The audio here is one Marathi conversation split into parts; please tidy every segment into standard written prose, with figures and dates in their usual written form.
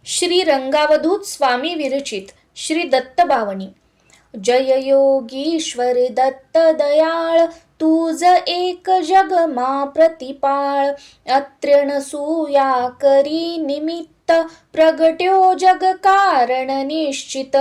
श्री रंगावधूत स्वामी विरचित श्री दत्त बावणी. जय योगीश्वर दत्त दयाळ, तुझ एक जग मा प्रतिपाळ. अत्र्यन सूया करी निमित्त, प्रगट्यो जग कारण निश्चित.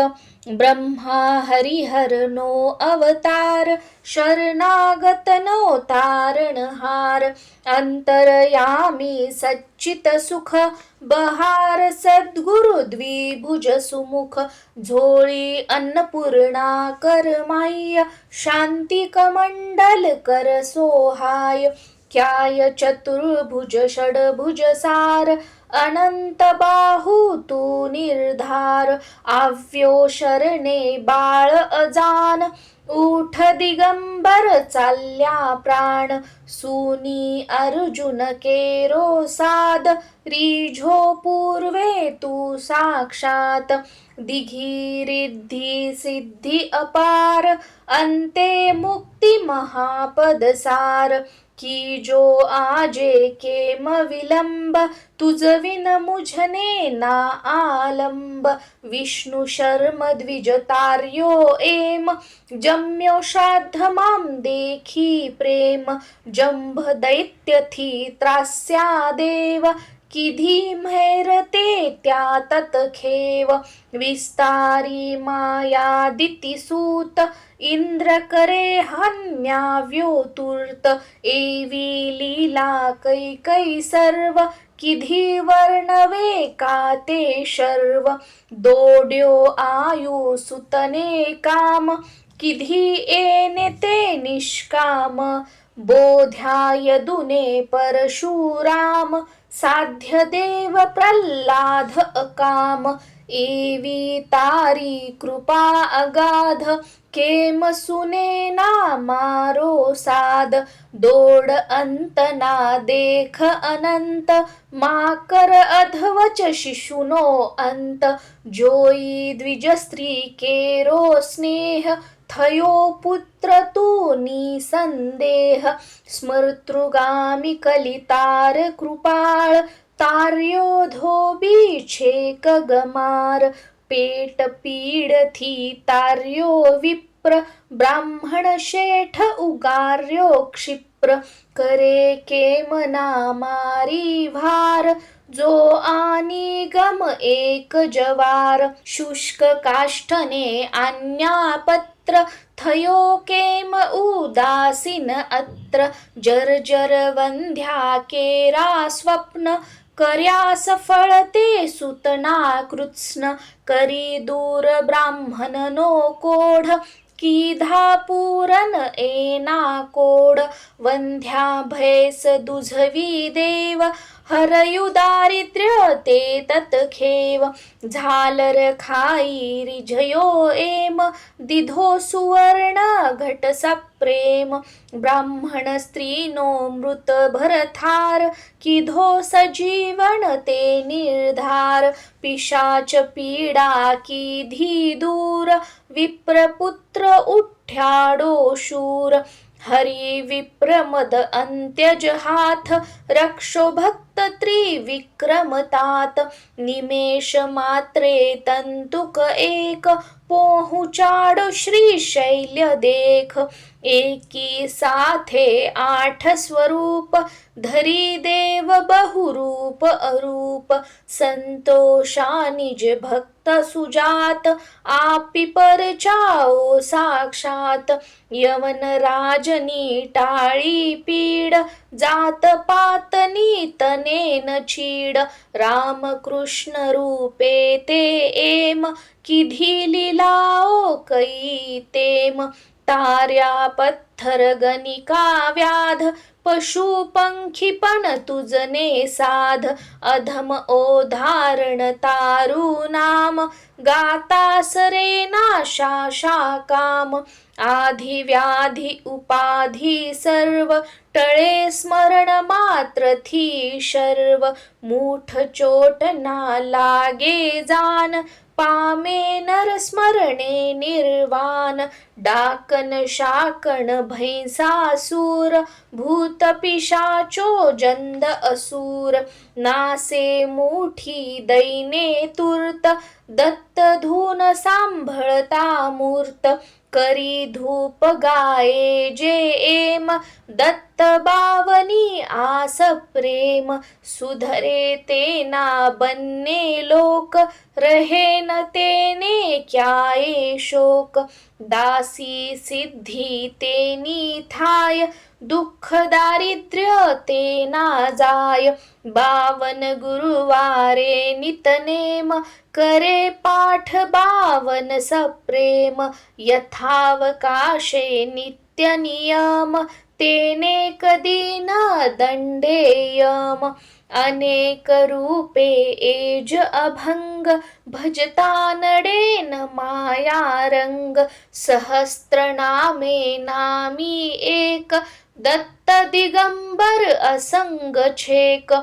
ब्रह्मा हरिहरनो अवतार, शरणागत नो तारणहार. अंतरयामी सच्चित सुख, बहार सद्गुरु द्विभुज सुमुख. झोळी अन्नपूर्णा करमाय, शांती कमंडल कर सोहाय. क्याय चतुर्भुज षडभुज सार, अनंत बाहू तू निर्धार. आव्यो शरणे बाळ अजान, उठ दिगंबर चालल्या प्राण. सुनी अर्जुन केरो साद, रिझो पूर्वे तू साक्षात. दिघी रिद्धी सिद्धी अपार, अंते मुक्ती महापद सार. की जो आजे केम विलंब, तुझ विन मुझने ना आलंब. विष्णु शर्म द्विज तार्यो एम, जम्यो श्राद्ध माम देखी प्रेम. जंभ दैत्य थी त्रास्या देव, किधी म्हेरते त्या ततखेव. विस्तारी माया दितिसूत, इंद्र करे हन्याव्यो तूर्त. एवी लीला कैकै सर्व, किधी वर्णवे का ते शर्व. दोड्यो आयु सुतने काम, किधी येने ते निष्काम. बोध्याय दुने परशुराम, साध्य देव प्रल्हाद अकाम. एवी तारी कृपा अगाध, केम सुने ना मारो साध. दोड अंत ना देख अनंत, माकर अधवच शिशुनो अंत. जोई द्विज स्त्री केरो स्नेह, थयो पुत्र तू निसंदेह. स्मर्तृगामी कलितार कृपाळ, तार्यो धोबी छेक गमार. पेट पीड थी तार्यो विप्र, ब्राह्मण शेठ उगार्यो क्षिप्र. करे केम ना मारी भार, जो आनी गम एक जवार. शुष्क काष्ठने आज्ञापत्र, थयो केम उदासीन अत्र. जर्जर वंध्या केरा स्वप्न, कर्यास फळते सुतना कृत्स्न. करी दूर ब्राह्मण नो कोढ, किधा पूरन एना कोड. वंध्या भैस दुझवी देव, हरयु दारिद्र्य ते ततखेव. झालर खाई रिझयो एम, दिधो सुवर्ण घट सप्रेम. ब्राह्मण स्त्रीनो मृत भरथार, किधो सजीवन ते निर्धार. पिशाच पीडा किधी दूर, विप्रपुत्र उठ्याडो शूर. हरी विप्रमद अंत्यज हाथ, रक्षो भक्त त्रिविक्रमतात. निमेष मात्रे तंतुक एक, पोहुचाडो श्रीशैल्य देख. एकी साथे आठ स्वरूप, धरी देव बहुरूप अरूप. संतोषा निज भक्त सुजात, आपी परचाओ साक्षात. यवन राजनी टाळी पीड, जात पात नीतनेन छीड. रामकृष्ण रूपे ते एम, किधी लिलाओ कै तेम. तार्या पत्थर गणिका व्याध, पशु पंखी पण तुझने साध. अधम ओधारण तारू नाम, गाता सरे नाशा काम. आधी व्याधी उपाधी सर्व, टळे स्मरण मात्र थी शर्व. मूठ चोट ना लागे जान, पामे नर स्मरणे निर्वाण. डाकन शाकण भैंसासूर भूत पिशाचो जंद असुर नासे मुठी दैने तूर्त दत्त धून सांभळता मूर्त करी धूप गाये जे एम दत्त बावनी आस प्रेम सुधरे तेना बन्ने लोक रहेन तेने क्याये शोक दासी सिद्धी तेनी थाय दुःख दारिद्र्य तेना जाय 52 गुरुवारे नितनेम करे पाठ 52 सप्रेम यथावकाशे नित्य नियम तेने कधी न दंडेयम अनेक रूपे एज अभंग भजता नडेन माया रंग सहस्त्रनामे नामी एक दत्त दिगंबर असंग छेक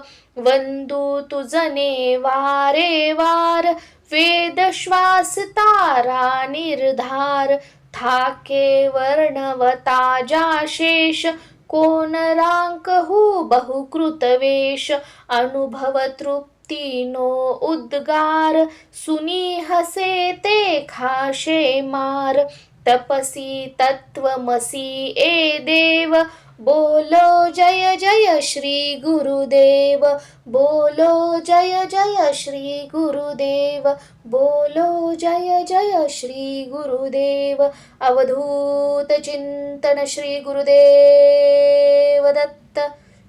वंदू तुझने वारे वार वेद श्वास तारा निर्धार थाके वर्णवता जाशेष कोण रांक हु बहुकृत वेश अनुभव तृप्ती नो उद्गार सुनी हसे ते खाशे मार तपसी तत्वमसी ए देव बोलो जय जय श्री गुरुदेव बोलो जय जय श्री गुरुदेव बोलो जय जय श्री गुरुदेव अवधूत चिंतन श्री गुरुदेव दत्त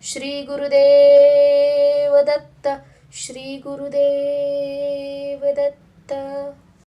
श्री गुरुदेव दत्त श्री गुरुदेव दत्त